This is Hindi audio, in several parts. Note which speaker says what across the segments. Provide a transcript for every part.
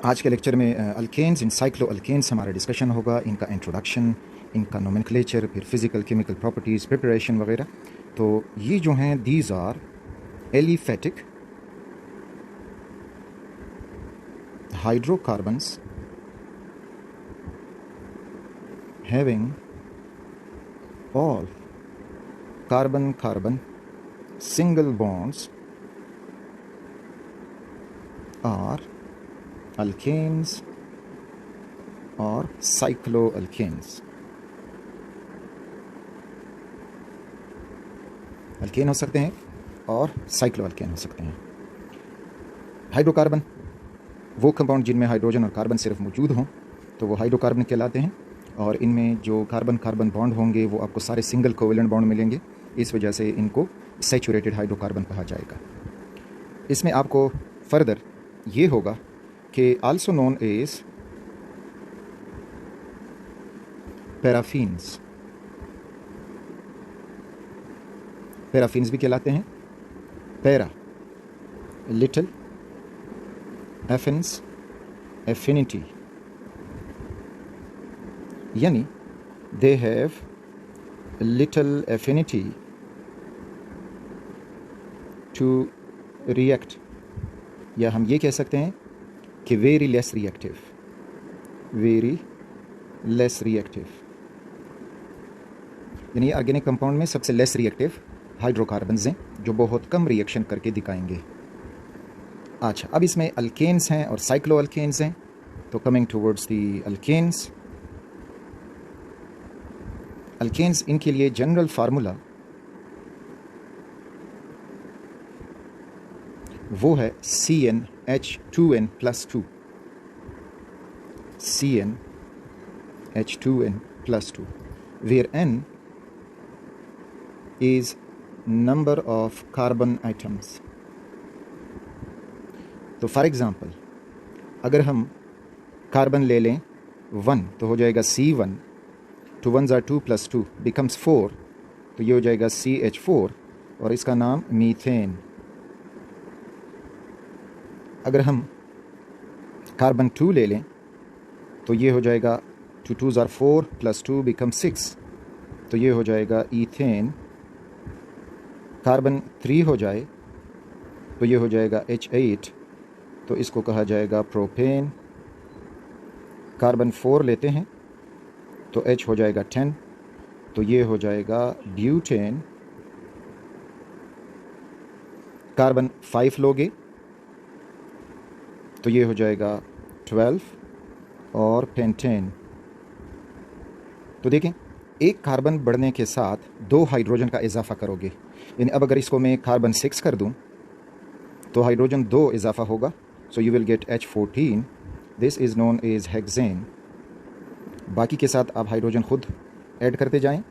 Speaker 1: आज के लेक्चर में अल्केन्स एंड साइक्लो अल्केन्स हमारा डिस्कशन होगा, इनका इंट्रोडक्शन, इनका नोमेनक्लेचर, फिर फिज़िकल केमिकल प्रॉपर्टीज़, प्रिपरेशन वगैरह। तो ये जो हैं these are aliphatic hydrocarbons having all carbon-carbon single bonds are alkanes or cycloalkanes. Alkane हो सकते हैं और साइक्लोअल्केन हो सकते हैं। हाइड्रोकार्बन वो कंपाउंड जिनमें हाइड्रोजन और कार्बन सिर्फ मौजूद हों तो वो हाइड्रोकार्बन कहलाते हैं, और इनमें जो कार्बन कार्बन बॉन्ड होंगे वो आपको सारे सिंगल कोवेलेंट बॉन्ड मिलेंगे, इस वजह से इनको सैचुरेटेड हाइड्रोकार्बन कहा जाएगा। इसमें आपको फर्दर ये होगा कि also known as paraffins, paraffins भी कहलाते हैं। पैरा लिटिल, एफिन्स एफिनिटी, यानी they have little affinity to react, या हम ये कह सकते हैं कि very less reactive, very less reactive, यानी ऑर्गेनिक कंपाउंड में सबसे लेस रिएक्टिव हाइड्रोकार्बन्स हैं जो बहुत कम रिएक्शन करके दिखाएंगे। अच्छा, अब इसमें अल्केन्स हैं और साइक्लो अल्केन्स हैं। तो coming towards the alkanes, alkanes इनके लिए जनरल फार्मूला वो है CnH2n+2, CnH2n+2, where n is number of carbon atoms. तो फॉर एग्जांपल अगर हम कार्बन ले लें 1 तो हो जाएगा C1, 2 1s are 2 + 2 becomes 4, तो ये हो जाएगा CH4 और इसका नाम मीथेन। अगर हम कार्बन 2 ले लें तो ये हो जाएगा 2 2s are 4 + 2 becomes 6, तो ये हो जाएगा ईथेन। कार्बन 3 हो जाए तो ये हो जाएगा H8, तो इसको कहा जाएगा प्रोपेन। कार्बन 4 लेते हैं तो H हो जाएगा 10, तो ये हो जाएगा ब्यूटेन। कार्बन 5 लोगे तो ये हो जाएगा 12 और पेंटेन। तो देखें, एक कार्बन बढ़ने के साथ 2 हाइड्रोजन का इजाफा करोगे, यानी अब अगर इसको मैं कार्बन 6 कर दूं तो हाइड्रोजन 2 इजाफा होगा, so you will get H14, this is known as hexane. बाकी के साथ आप हाइड्रोजन खुद ऐड करते जाएं।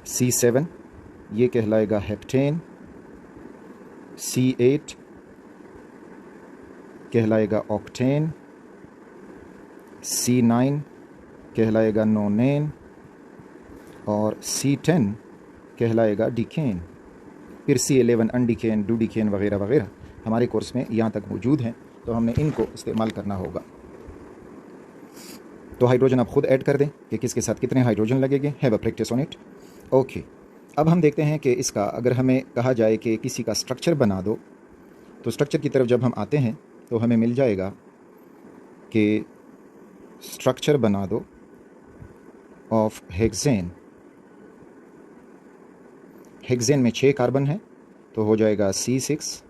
Speaker 1: C7 ये कहलाएगा हेप्टेन, C8 कहलाएगा ऑक्टेन, C9 कहलाएगा नोनेन और C10 कहलाएगा डिकेन। फिर C11 अनडिकेन, डूडिकेन वगैरह वगैरह हमारे कोर्स में यहाँ तक मौजूद हैं, तो हमने इनको इस्तेमाल करना होगा। तो हाइड्रोजन आप खुद ऐड कर दें कि किसके साथ कितने हाइड्रोजन लगेंगे। Have a practice on it. Okay, अब हम देखते हैं कि इसका अगर हमें कहा जाए कि किसी का स्ट्रक्चर बना दो, तो स्ट्रक्चर की तरफ जब हम आते हैं तो हमें मिल जाएगा कि स्ट्रक्चर बना दो ऑफ हेक्सेन। हेक्सेन में 6 कार्बन है तो हो जाएगा C6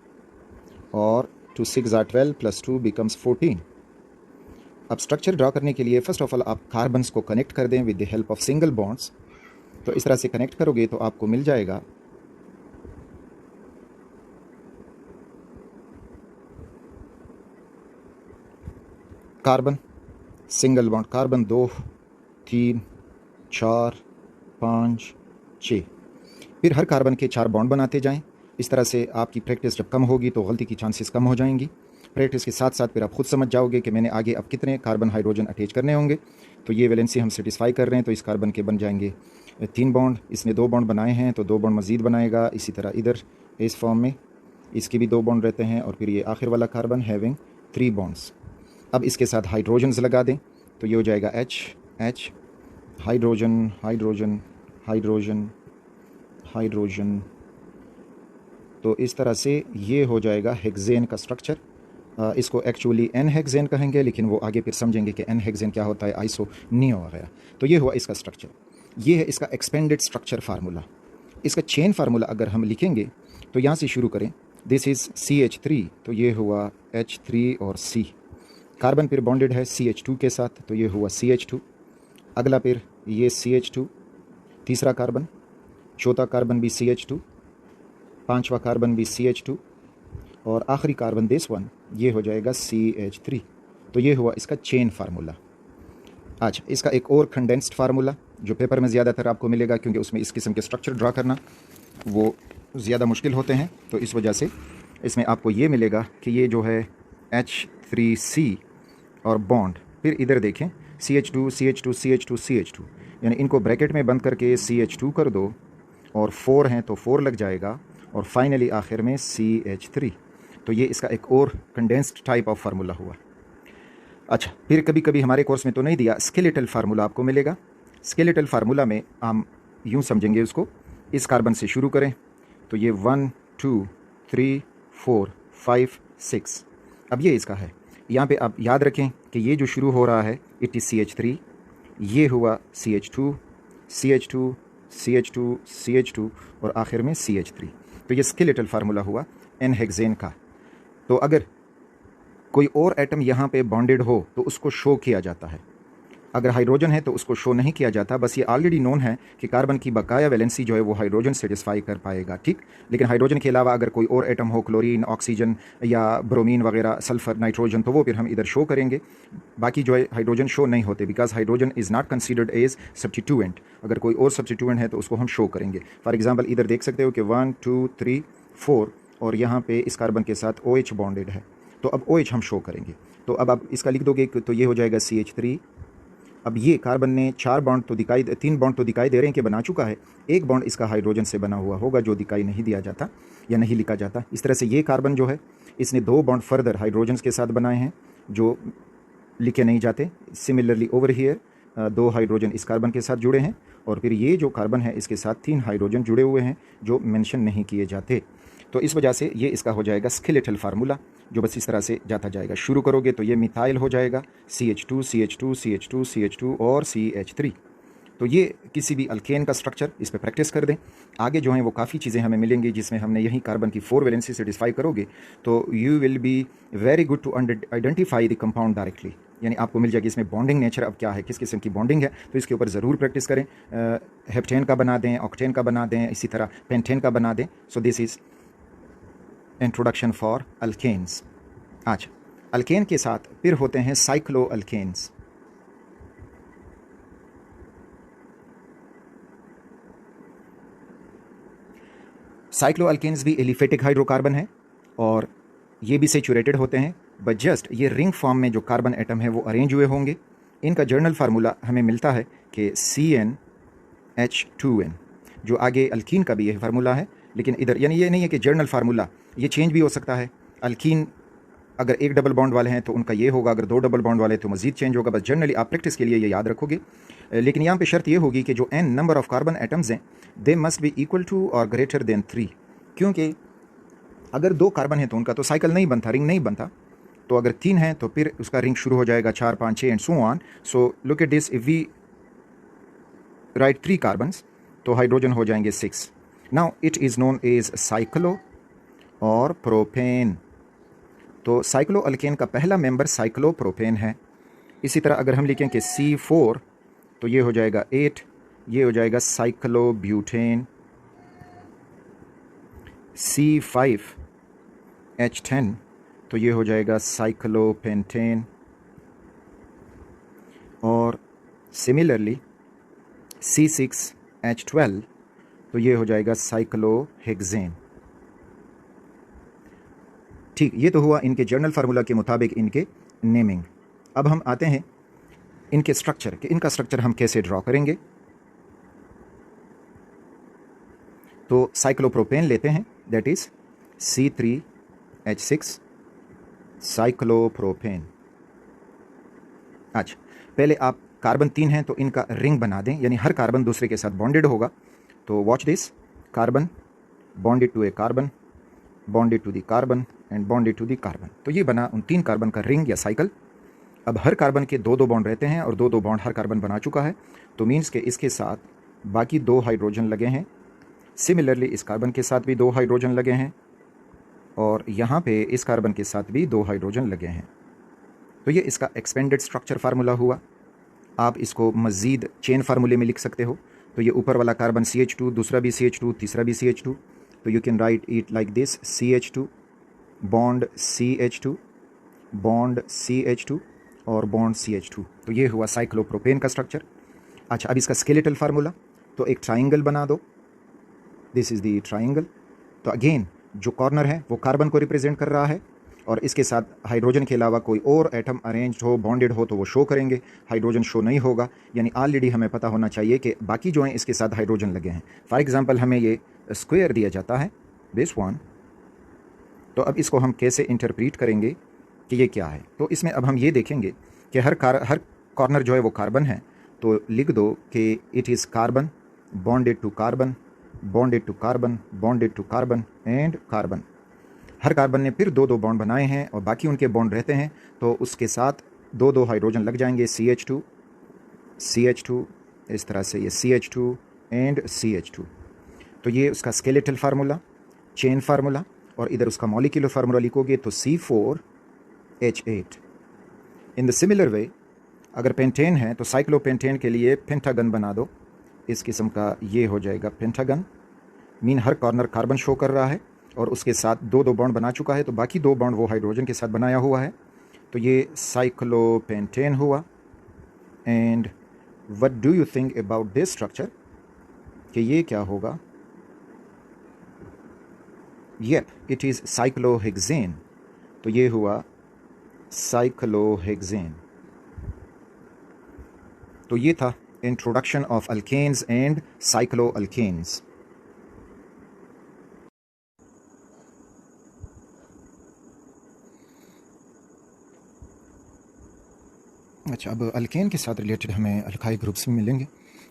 Speaker 1: और 2 6s are 12 + 2 becomes 14। अब स्ट्रक्चर ड्रा करने के लिए फर्स्ट ऑफ ऑल आप कार्बन्स को कनेक्ट कर दें with the help of single bonds. तो इस तरह से कनेक्ट करोगे तो आपको मिल जाएगा कार्बन सिंगल बॉन्ड, कार्बन 2 3 4 5 6, फिर हर कार्बन के 4 बॉन्ड बनाते जाएं। इस तरह से आपकी प्रैक्टिस जब कम होगी तो गलती की चांसेस कम हो जाएंगी। प्रैक्टिस के साथ साथ फिर आप खुद समझ जाओगे कि मैंने आगे अब कितने कार्बन हाइड्रोजन अटैच करने होंगे। तो ये वैलेंसी हम सेटिस्फाई कर रहे हैं, तो इस कार्बन के बन जाएंगे 3 बॉन्ड, इसने 2 बॉन्ड बनाए हैं तो 2 बॉन्ड मज़ीद बनाएगा। इसी तरह इधर इस फॉर्म में इसके भी 2 बॉन्ड रहते हैं, और फिर ये आखिर वाला कार्बन हैविंग 3 बॉन्ड्स। अब इसके साथ हाइड्रोजन्स लगा दें तो ये हो जाएगा H H, hydrogen hydrogen hydrogen hydrogen. तो इस तरह से ये हो जाएगा हेक्सेन का स्ट्रक्चर। इसको एक्चुअली एन हेक्सेन कहेंगे, लेकिन वो आगे फिर समझेंगे कि एन हेक्सेन क्या होता है, आइसो नियो वगैरह। तो ये हुआ इसका स्ट्रक्चर। ये है इसका एक्सपेंडेड स्ट्रक्चर फार्मूला। इसका चेन फार्मूला अगर हम लिखेंगे तो यहाँ से शुरू करें, दिस इज़ CH3, तो ये हुआ H3 और C। कार्बन फिर बॉन्डेड है CH2 के साथ, तो ये हुआ CH2। अगला फिर ये CH2, तीसरा कार्बन, चौथा कार्बन भी CH2, पांचवा कार्बन भी CH2 और आखिरी कार्बन दिस वन, ये हो जाएगा CH3। तो ये हुआ इसका चेन फार्मूला। अच्छा, इसका एक और कंडेंस्ड फार्मूला जो पेपर में ज़्यादातर आपको मिलेगा, क्योंकि उसमें इस किस्म के स्ट्रक्चर ड्रा करना वो ज़्यादा मुश्किल होते हैं, तो इस वजह से इसमें आपको ये मिलेगा कि ये जो है H3C और बॉन्ड, फिर इधर देखें CH2 CH2 CH2 CH2, यानी इनको ब्रैकेट में बंद करके CH2 कर दो और 4 हैं तो 4 लग जाएगा और फाइनली आखिर में CH3। तो ये इसका एक और कंडेंस्ड टाइप ऑफ फार्मूला हुआ। अच्छा, फिर कभी कभी हमारे कोर्स में तो नहीं दिया, स्केलेटल फार्मूला आपको मिलेगा। स्केलेटल फार्मूला में हम यूँ समझेंगे उसको, इस कार्बन से शुरू करें तो ये 1 2 3 4 5 6। अब ये इसका है, यहाँ पे आप याद रखें कि ये जो शुरू हो रहा है इट इज़ CH3, ये हुआ CH2 CH2 CH2 CH2 और आखिर में CH3। तो ये स्केलेटल फार्मूला हुआ एन हेक्सेन का। तो अगर कोई और एटम यहाँ पे बॉन्डेड हो तो उसको शो किया जाता है, अगर हाइड्रोजन है तो उसको शो नहीं किया जाता। बस ये ऑलरेडी नोन है कि कार्बन की बकाया वैलेंसी जो है वो हाइड्रोजन सेटिस्फाई कर पाएगा, ठीक। लेकिन हाइड्रोजन के अलावा अगर कोई और एटम हो, क्लोरीन, ऑक्सीजन या ब्रोमीन वगैरह, सल्फर, नाइट्रोजन, तो वो फिर हम इधर शो करेंगे। बाकी जो है हाइड्रोजन शो नहीं होते, because hydrogen is not considered as substituent. अगर कोई और सब्स्टिट्यूएंट है तो उसको हम शो करेंगे। फॉर एग्जाम्पल इधर देख सकते हो कि 1 2 3 4 और यहाँ पे इस कार्बन के साथ OH बॉन्डेड है, तो अब OH हम शो करेंगे। तो अब आप इसका लिख दोगे तो ये हो जाएगा CH3। अब ये कार्बन ने 3 बॉन्ड तो दिखाई दे रहे हैं कि बना चुका है। एक बॉन्ड इसका हाइड्रोजन से बना हुआ होगा जो दिखाई नहीं दिया जाता या नहीं लिखा जाता। इस तरह से ये कार्बन जो है इसने 2 बॉन्ड फर्दर हाइड्रोजन के साथ बनाए हैं जो लिखे नहीं जाते। सिमिलरली ओवर हियर 2 हाइड्रोजन इस कार्बन के साथ जुड़े हैं और फिर ये जो कार्बन है इसके साथ 3 हाइड्रोजन जुड़े हुए हैं जो मेंशन नहीं किए जाते। तो इस वजह से ये इसका हो जाएगा स्केलेटल फार्मूला, जो बस इस तरह से जाता जाएगा। शुरू करोगे तो ये मिथाइल हो जाएगा, CH2 CH2 CH2 CH2 और CH3। तो ये किसी भी अल्केन का स्ट्रक्चर, इस पर प्रैक्टिस कर दें। आगे जो हैं वो काफ़ी चीज़ें हमें मिलेंगी जिसमें हमने यही कार्बन की 4 वैलेंसी सेटिस्फाई करोगे तो you will be very good to identify the compound directly, यानी आपको मिल जाएगी इसमें बॉन्डिंग नेचर अब क्या है, किस किस्म की बॉन्डिंग है। तो इसके ऊपर ज़रूर प्रैक्टिस करें। हेप्टेन का बना दें, ऑक्टेन का बना दें, इसी तरह पेंटेन का बना दें। So this is introduction for alkanes. अच्छा, अल्केन के साथ फिर होते हैं साइक्लो अल्केन्स। साइक्लो अल्केन्स भी एलिफेटिक हाइड्रोकार्बन है और ये भी सेचुरेटेड होते हैं, बट जस्ट ये रिंग फॉर्म में जो कार्बन एटम है वो अरेंज हुए होंगे। इनका जर्नल फार्मूला हमें मिलता है कि CnH2n, जो आगे अल्कीन का भी ये फार्मूला है। लेकिन इधर यानी ये नहीं है कि जर्नल फार्मूला, ये चेंज भी हो सकता है। अल्कीन अगर 1 डबल बॉन्ड वाले हैं तो उनका ये होगा, अगर 2 डबल बॉन्ड वाले तो मजीद चेंज होगा। बस जनरली आप प्रैक्टिस के लिए ये याद रखोगे। लेकिन यहाँ पे शर्त ये होगी कि जो n number of carbon atoms हैं they must be equal to और ग्रेटर देन 3, क्योंकि अगर 2 कार्बन है तो उनका तो साइकिल नहीं बनता, रिंग नहीं बनता। तो अगर 3 है तो फिर उसका रिंग शुरू हो जाएगा 4 5 6 and so on. So look at this, if we write 3 carbons तो हाइड्रोजन हो जाएंगे 6। Now it is known as cyclo और प्रोपेन। तो साइक्लो अल्केन का पहला मेंबर साइक्लोप्रोपेन है। इसी तरह अगर हम लिखें कि C4 तो ये हो जाएगा 8, ये हो जाएगा साइक्लोब्यूटेन। C5H10 तो ये हो जाएगा साइक्लोपेंटेन। और सिमिलरली C6H12 तो ये हो जाएगा साइक्लोहेक्सेन। ठीक, ये तो हुआ इनके जर्नल फार्मूला के मुताबिक इनके नेमिंग। अब हम आते हैं इनके स्ट्रक्चर कि इनका स्ट्रक्चर हम कैसे ड्रॉ करेंगे। तो साइक्लोप्रोपेन लेते हैं, दैट इज C3H6 साइक्लोप्रोपेन। अच्छा, पहले आप कार्बन 3 हैं तो इनका रिंग बना दें, यानी हर कार्बन दूसरे के साथ बॉन्डेड होगा। तो watch this, carbon bonded to a carbon, bonded to the carbon and bonded to the carbon. तो ये बना उन 3 कार्बन का रिंग या साइकिल। अब हर कार्बन के 2-2 बॉन्ड रहते हैं और 2-2 बॉन्ड हर कार्बन बना चुका है, तो मीन्स के इसके साथ बाकी 2 हाइड्रोजन लगे हैं। सिमिलरली इस कार्बन के साथ भी 2 हाइड्रोजन लगे हैं और यहाँ पे इस कार्बन के साथ भी 2 हाइड्रोजन लगे हैं। तो ये इसका एक्सपेंडेड स्ट्रक्चर फार्मूला हुआ। आप इसको मज़ीद चेन फार्मूले में लिख सकते हो। तो ये ऊपर वाला कार्बन CH2, दूसरा भी CH2, तीसरा भी CH2। तो you can write it like this, CH2 bond CH2 bond CH2 और बॉन्ड CH2। तो ये हुआ साइक्लोप्रोपेन का स्ट्रक्चर। अच्छा, अब इसका स्केलेटल फार्मूला, तो एक ट्राइंगल बना दो, दिस इज़ द ट्राइंगल। तो अगेन जो कॉर्नर है वो कार्बन को रिप्रेजेंट कर रहा है और इसके साथ हाइड्रोजन के अलावा कोई और एटम अरेंज हो, बॉन्डेड हो तो वो शो करेंगे, हाइड्रोजन शो नहीं होगा। यानी ऑलरेडी हमें पता होना चाहिए कि बाकी जो हैं इसके साथ हाइड्रोजन लगे हैं। फॉर एग्जांपल हमें ये स्क्वायर दिया जाता है बेस 1, तो अब इसको हम कैसे इंटरप्रीट करेंगे कि ये क्या है। तो इसमें अब हम ये देखेंगे कि हर कॉर्नर जो है वो कार्बन है। तो लिख दो कि it is carbon bonded to carbon, bonded to carbon, bonded to carbon and carbon. हर कार्बन ने फिर 2-2 बॉन्ड बनाए हैं और बाकी उनके बॉन्ड रहते हैं, तो उसके साथ 2-2 हाइड्रोजन लग जाएंगे, CH2 CH2, इस तरह से ये CH2 एंड CH2। तो ये उसका स्केलेटल फार्मूला, चेन फार्मूला, और इधर उसका मॉलिक्यूलर फार्मूला लिखोगे तो C4H8। In the similar way अगर पेंटेन है तो साइक्लोपेंटेन के लिए पेंटागन बना दो, इस किस्म का ये हो जाएगा पेंटागन। मीन हर कॉर्नर कार्बन शो कर रहा है और उसके साथ 2-2 बॉन्ड बना चुका है, तो बाकी 2 बॉन्ड वो हाइड्रोजन के साथ बनाया हुआ है। तो ये साइक्लोपेंटेन हुआ। And what do you think about this structure, कि ये क्या होगा? Yep, it is cyclohexane. तो ये हुआ साइक्लोहेक्सेन। तो ये था introduction of alkanes and cycloalkanes. अच्छा, अब अल्केन के साथ रिलेटेड हमें अल्काइल ग्रुप्स भी मिलेंगे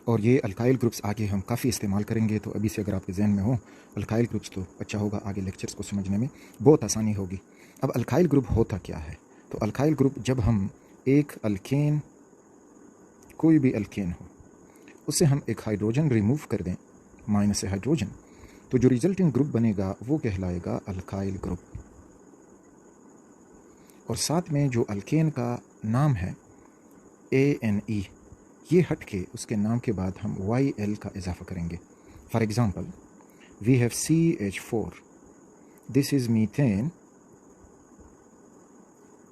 Speaker 1: और ये अल्काइल ग्रुप्स आगे हम काफ़ी इस्तेमाल करेंगे। तो अभी से अगर आपके जहन में हो अल्काइल ग्रुप्स तो अच्छा होगा, आगे लेक्चर्स को समझने में बहुत आसानी होगी। अब अल्काइल ग्रुप होता क्या है? तो अल्काइल ग्रुप, जब हम एक अल्केन, कोई भी अल्केन हो, उससे हम एक हाइड्रोजन रिमूव कर दें, माइनस से हाइड्रोजन, तो जो रिजल्टिंग ग्रुप बनेगा वो कहलाएगा अल्काइल ग्रुप। और साथ में जो अल्केन का नाम है ANE, ये हट के उसके नाम के बाद हम YL का इजाफा करेंगे। For example we have CH4, this is methane.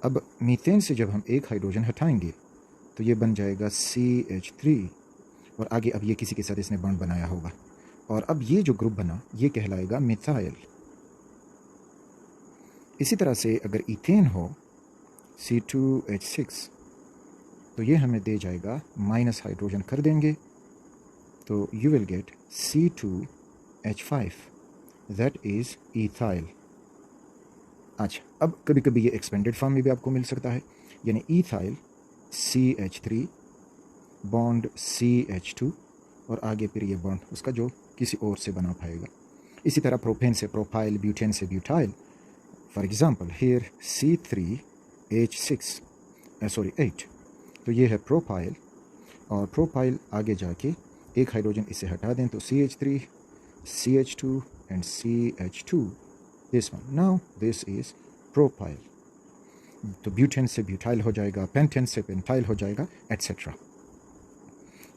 Speaker 1: अब मीथेन से जब हम एक हाइड्रोजन हटाएंगे तो ये बन जाएगा CH3 और आगे अब ये किसी के साथ इसने बॉन्ड बनाया होगा और अब ये जो ग्रुप बना ये कहलाएगा मिथाइल। इसी तरह से अगर इथेन हो C2H6 तो ये हमें दे जाएगा, माइनस हाइड्रोजन कर देंगे तो you will gate C2H5, that is ethyl. अच्छा, अब कभी कभी ये एक्सपेंडेड फॉर्म में भी आपको मिल सकता है, यानी इथाइल CH3 बॉन्ड CH2 और आगे फिर ये बॉन्ड उसका जो किसी और से बना पाएगा। इसी तरह प्रोपेन से प्रोपाइल, ब्यूटेन से butyl. For example here C3H6 8, तो ये है प्रोपाइल और प्रोपाइल आगे जाके एक हाइड्रोजन इसे हटा दें तो CH3 CH2 and CH2, this one. Now this is propyl. तो ब्यूटेन से ब्यूटाइल हो जाएगा, पेंटेन से पेंटाइल हो जाएगा, एट्सेट्रा।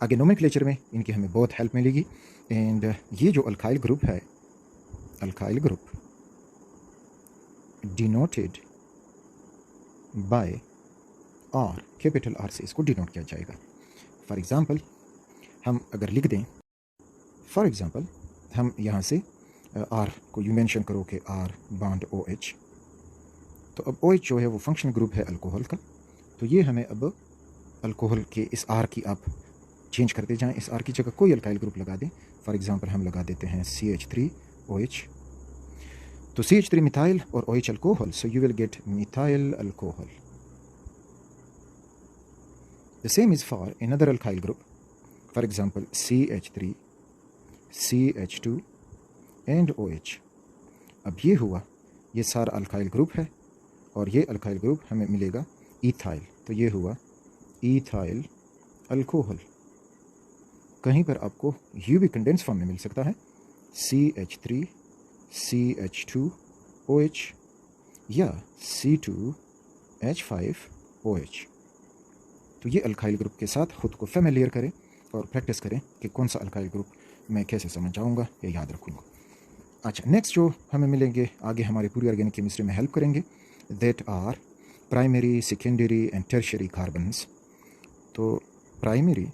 Speaker 1: आगे नोमेनक्लेचर में इनकी हमें बहुत हेल्प मिलेगी। एंड ये जो अल्काइल ग्रुप है, alkyl group denoted by R, capital R से इसको डिनोट किया जाएगा। फॉर एग्ज़ाम्पल हम अगर लिख दें, फॉर एग्ज़ाम्पल हम यहाँ से R को यू मेंशन करो कि R बॉन्ड OH, तो अब OH जो है वो फंक्शन ग्रुप है अल्कोहल का। तो ये हमें अब अल्कोहल के इस R की आप चेंज करते जाएं, इस R की जगह कोई अल्काइल ग्रुप लगा दें। फॉर एग्ज़ाम्पल हम लगा देते हैं CH3OH, तो CH3 मिथाइल और OH alcohol, so you will gate methyl alcohol. The same is for another alkyl group, for example CH3, CH2 and OH। अब ये हुआ, ये सारा अल्काइल ग्रुप है और ये अल्काइल ग्रुप हमें मिलेगा इथाइल, तो ये हुआ इथाइल अल्कोहल। कहीं पर आपको यू भी कंडेंस फॉर्म में मिल सकता है, CH3 CH2OH या C2H5OH। तो ये अल्काइल ग्रुप के साथ खुद को फेमिलियर करें और प्रैक्टिस करें कि कौन सा अल्काइल ग्रुप मैं कैसे समझ जाऊँगा या याद रखूँगा। अच्छा, नेक्स्ट जो हमें मिलेंगे आगे हमारी पूरी ऑर्गेनिक केमिस्ट्री में हेल्प करेंगे, that are primary, secondary and tertiary carbons. तो प्राइमरी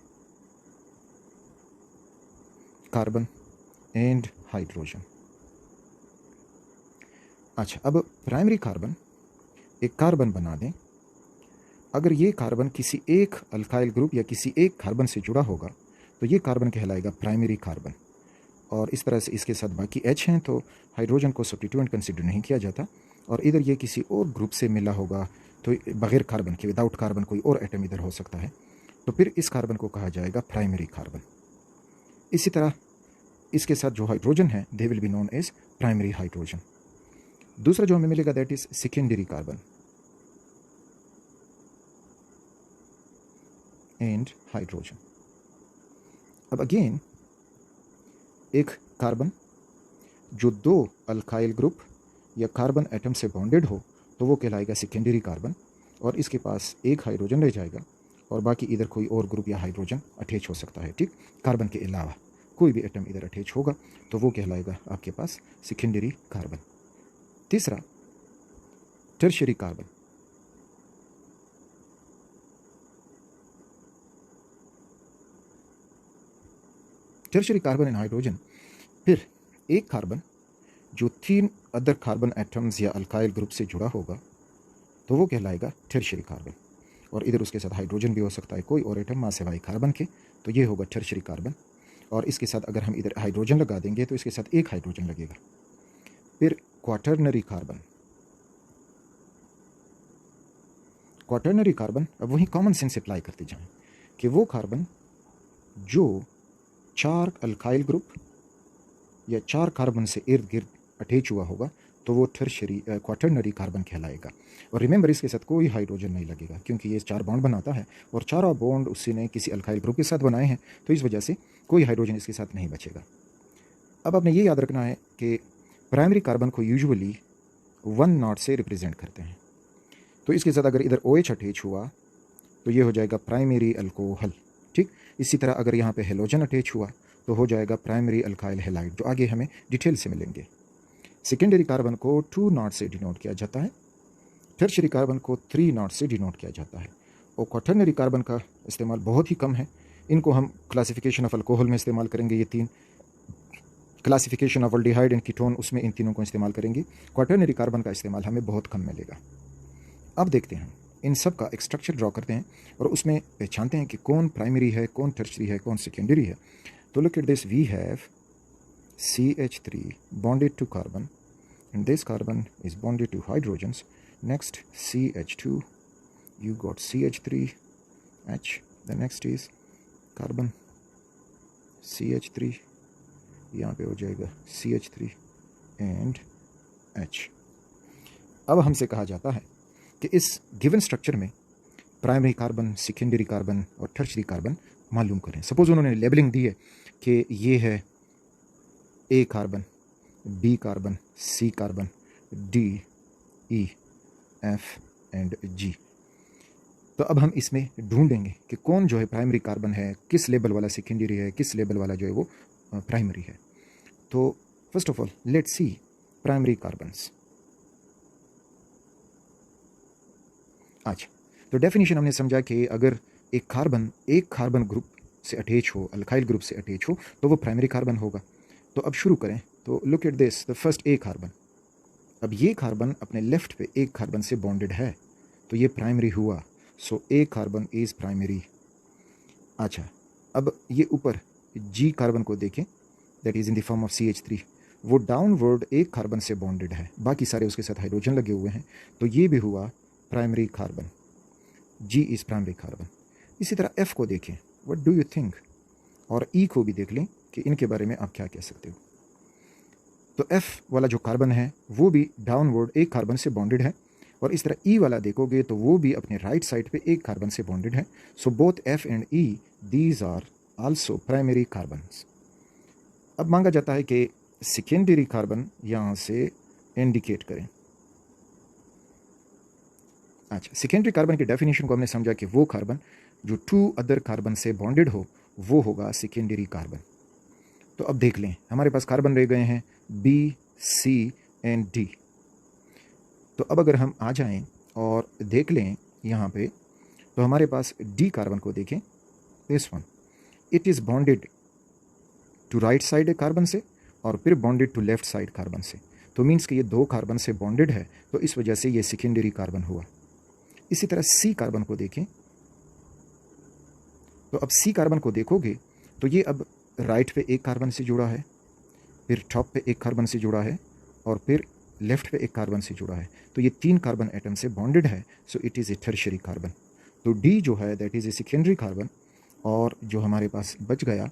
Speaker 1: कार्बन एंड हाइड्रोजन। अच्छा, अब प्राइमरी कार्बन, एक कार्बन बना दें, अगर ये कार्बन किसी एक अल्काइल ग्रुप या किसी एक कार्बन से जुड़ा होगा तो ये कार्बन कहलाएगा प्राइमरी कार्बन। और इस तरह से इसके साथ बाकी H हैं तो हाइड्रोजन को सब्स्टिट्यूएंट कंसिडर नहीं किया जाता। और इधर ये किसी और ग्रुप से मिला होगा तो बगैर कार्बन के, विदाउट कार्बन कोई और एटम इधर हो सकता है, तो फिर इस कार्बन को कहा जाएगा प्राइमरी कार्बन। इसी तरह इसके साथ जो हाइड्रोजन है they will be known as primary hydrogen. दूसरा जो हमें मिलेगा that is secondary carbon and hydrogen. अब अगेन एक कार्बन जो दो अल्काइल ग्रुप या कार्बन एटम से बॉन्डेड हो तो वो कहलाएगा सेकेंडरी कार्बन, और इसके पास एक हाइड्रोजन रह जाएगा और बाकी इधर कोई और ग्रुप या हाइड्रोजन अटैच हो सकता है। ठीक, कार्बन के अलावा कोई भी एटम इधर अटैच होगा तो वो कहलाएगा आपके पास सेकेंडरी कार्बन। तीसरा tertiary carbon. Tertiary carbon and hydrogen, फिर एक कार्बन जो 3 अदर कार्बन एटम्स या अल्काइल ग्रुप से जुड़ा होगा तो वो कहलाएगा टर्शियरी कार्बन, और इधर उसके साथ हाइड्रोजन भी हो सकता है, कोई और एटम मां सिवाय कार्बन के, तो ये होगा टर्शियरी कार्बन। और इसके साथ अगर हम इधर हाइड्रोजन लगा देंगे तो इसके साथ एक हाइड्रोजन लगेगा। फिर क्वाटर्नरी कार्बन। क्वाटर्नरी कार्बन, अब वही कॉमन सेंस अप्लाई करते जाएं कि वो कार्बन जो 4 अल्काइल ग्रुप या 4 कार्बन से इर्द गिर्द अटैच हुआ होगा तो वो टर्शियरी क्वाटर्नरी कार्बन कहलाएगा। और रिमेंबर इसके साथ कोई हाइड्रोजन नहीं लगेगा क्योंकि ये 4 बॉन्ड बनाता है और चारों बॉन्ड उसी ने किसी अल्काइल ग्रुप के साथ बनाए हैं, तो इस वजह से कोई हाइड्रोजन इसके साथ नहीं बचेगा। अब आपने ये याद रखना है कि प्राइमरी कार्बन को यूजुअली 1 नॉट से रिप्रेजेंट करते हैं, तो इसके साथ अगर इधर OH अटैच हुआ तो ये हो जाएगा प्राइमरी अल्कोहल। ठीक, इसी तरह अगर यहाँ पे हेलोजन अटैच हुआ तो हो जाएगा प्राइमरी अल्काइल हैलाइड, जो आगे हमें डिटेल से मिलेंगे। सेकेंडरी कार्बन को 2 नॉट से डिनोट किया जाता है, टर्शियरी कार्बन को 3 नॉट से डिनोट किया जाता है, और क्वाटर्नरी कार्बन का इस्तेमाल बहुत ही कम है। इनको हम क्लासिफिकेशन ऑफ अल्कोहल में इस्तेमाल करेंगे, ये 3 classification of aldehyde and ketone, उसमें इन तीनों को इस्तेमाल करेंगे। क्वाटर्नरी कार्बन का इस्तेमाल हमें बहुत कम मिलेगा। अब देखते हैं इन सब का एक स्ट्रक्चर ड्रॉ करते हैं और उसमें पहचानते हैं कि कौन प्राइमरी है, कौन टर्शियरी है, कौन सेकेंडरी है। तो look at this, we have CH3 bonded to carbon and this carbon is bonded to hydrogens. Next CH2, you got CH3H, the next is carbon CH3, यहाँ पे हो जाएगा CH3 and H। अब हमसे कहा जाता है कि इस गिवन स्ट्रक्चर में प्राइमरी कार्बन, सेकेंडरी कार्बन और टर्शियरी कार्बन मालूम करें। सपोज उन्होंने लेबलिंग दी है कि ये है A carbon, B carbon, C carbon, D, E, F and G। तो अब हम इसमें ढूंढेंगे कि कौन जो है प्राइमरी कार्बन है, किस लेवल वाला सेकेंडरी है, किस लेवल वाला जो है वो प्राइमरी है। तो first of all let's see primary carbons. अच्छा, तो डेफिनेशन हमने समझा कि अगर एक कार्बन ग्रुप से अटैच हो, अल्काइल ग्रुप से अटैच हो, तो वो प्राइमरी कार्बन होगा। तो अब शुरू करें। तो look at this, the first A carbon. अब ये कार्बन अपने लेफ्ट पे एक कार्बन से बॉन्डेड है तो ये प्राइमरी हुआ, सो A कार्बन इज प्राइमरी। अच्छा, अब ये ऊपर G कार्बन को देखें, that is in the form of CH3, वो डाउनवर्ड एक कार्बन से बॉन्डेड है, बाकी सारे उसके साथ हाइड्रोजन लगे हुए हैं, तो ये भी हुआ primary carbon, G is primary carbon. इसी तरह F को देखें, व्हाट डू यू थिंक, और E को भी देख लें कि इनके बारे में आप क्या कह सकते हो। तो F वाला जो कार्बन है वो भी डाउनवर्ड एक कार्बन से बॉन्डेड है, और इस तरह E वाला देखोगे तो वो भी अपने राइट साइड पे एक कार्बन से बॉन्डेड है। So both F and E these are also primary carbons. अब मांगा जाता है कि सेकेंडरी कार्बन यहाँ से इंडिकेट करें। अच्छा, सेकेंडरी कार्बन की डेफिनेशन को हमने समझा कि वो कार्बन जो 2 अदर कार्बन से बॉन्डेड हो वो होगा सेकेंडरी कार्बन। तो अब देख लें, हमारे पास कार्बन रह गए हैं B, C एंड D। तो अब अगर हम आ जाएं और देख लें यहाँ पे, तो हमारे पास D कार्बन को देखें, this one, it is bonded to right side carbon से और फिर bonded to left side carbon से। तो मीन्स कि ये 2 कार्बन से बॉन्डेड है, तो इस वजह से ये सेकेंडरी कार्बन हुआ। इसी तरह C कार्बन को देखें, तो अब C कार्बन को देखोगे तो ये अब राइट पे एक कार्बन से जुड़ा है, फिर टॉप पे एक कार्बन से जुड़ा है, और फिर लेफ्ट पे एक कार्बन से जुड़ा है। तो ये 3 कार्बन एटम से बॉन्डेड है, so it is a tertiary carbon. तो D जो है that is a secondary carbon, और जो हमारे पास बच गया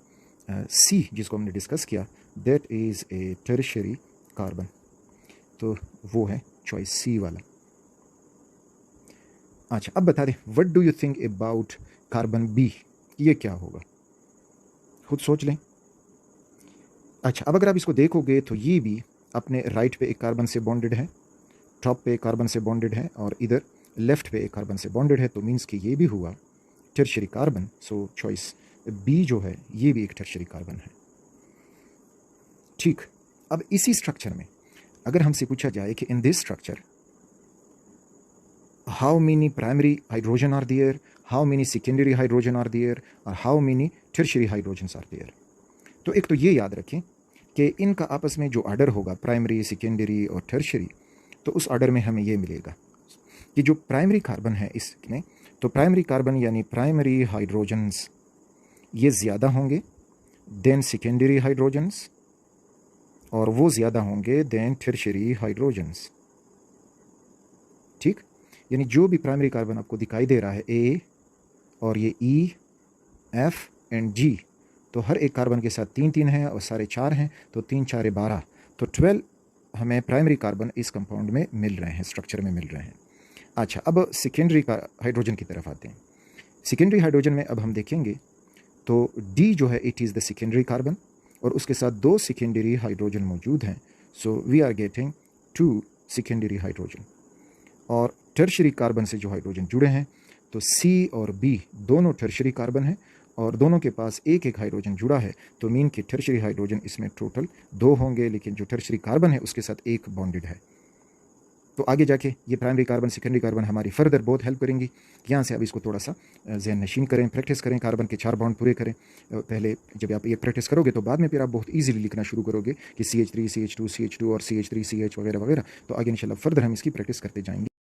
Speaker 1: C जिसको हमने डिस्कस किया that is a tertiary carbon. तो वो है चॉइस C वाला। अच्छा, अब बता दें what do you think about carbon B, ये क्या होगा, खुद सोच लें। अच्छा, अब अगर आप इसको देखोगे तो ये भी अपने राइट पे एक कार्बन से बॉन्डेड है, टॉप पे एक कार्बन से बॉन्डेड है, और इधर लेफ्ट पे एक कार्बन से बॉन्डेड है। तो मीन्स कि ये भी हुआ टर्शियरी कार्बन। सो चॉइस B जो है ये भी एक टर्शियरी कार्बन है। ठीक, अब इसी स्ट्रक्चर में अगर हमसे पूछा जाए कि in this structure how many primary hydrogen are there, how many secondary hydrogen are there, और how many tertiary hydrogens are there, तो एक तो ये याद रखें कि इनका आपस में जो ऑर्डर होगा प्राइमरी, सेकेंडरी और टर्शियरी, तो उस ऑर्डर में हमें ये मिलेगा कि जो प्राइमरी कार्बन है इसमें, तो प्राइमरी कार्बन यानी प्राइमरी हाइड्रोजन्स ये ज़्यादा होंगे देन सेकेंडरी हाइड्रोजन्स, और वो ज़्यादा होंगे देन टर्शियरी हाइड्रोजन्स। ठीक, यानी जो भी प्राइमरी कार्बन आपको दिखाई दे रहा है A और ये E, F एंड G, तो हर एक कार्बन के साथ 3-3 हैं और सारे 4 हैं, तो 3 4 12, तो 12 हमें प्राइमरी कार्बन इस कंपाउंड में मिल रहे हैं, स्ट्रक्चर में मिल रहे हैं। अच्छा, अब सेकेंडरी का हाइड्रोजन की तरफ आते हैं। सेकेंडरी हाइड्रोजन में अब हम देखेंगे तो D जो है it is the secondary carbon, और उसके साथ 2 सेकेंडरी हाइड्रोजन मौजूद हैं। So we are getting 2 secondary hydrogen, और टर्शियरी कार्बन से जो हाइड्रोजन जुड़े हैं तो C और B दोनों टर्शियरी कार्बन हैं, और दोनों के पास एक एक हाइड्रोजन जुड़ा है। तो मीन कि टर्शियरी हाइड्रोजन इसमें टोटल 2 होंगे, लेकिन जो टर्शियरी कार्बन है उसके साथ एक बॉन्डेड है। तो आगे जाके ये प्राइमरी कार्बन, सेकेंडरी कार्बन हमारी फर्दर बहुत हेल्प करेंगी। यहाँ से अब इसको थोड़ा सा ज़हन नशीन करें, प्रैक्टिस करें, कार्बन के 4 बॉन्ड पूरे करें। पहले जब आप ये प्रैक्टिस करोगे तो बाद में फिर आप बहुत ईजिली लिखना शुरू करोगे कि CH3 CH2 CH2 और CH3 CH वगैरह वगैरह। तो आगे इंशाल्लाह फर्दर हम इसकी प्रैक्टिस करते जाएंगे।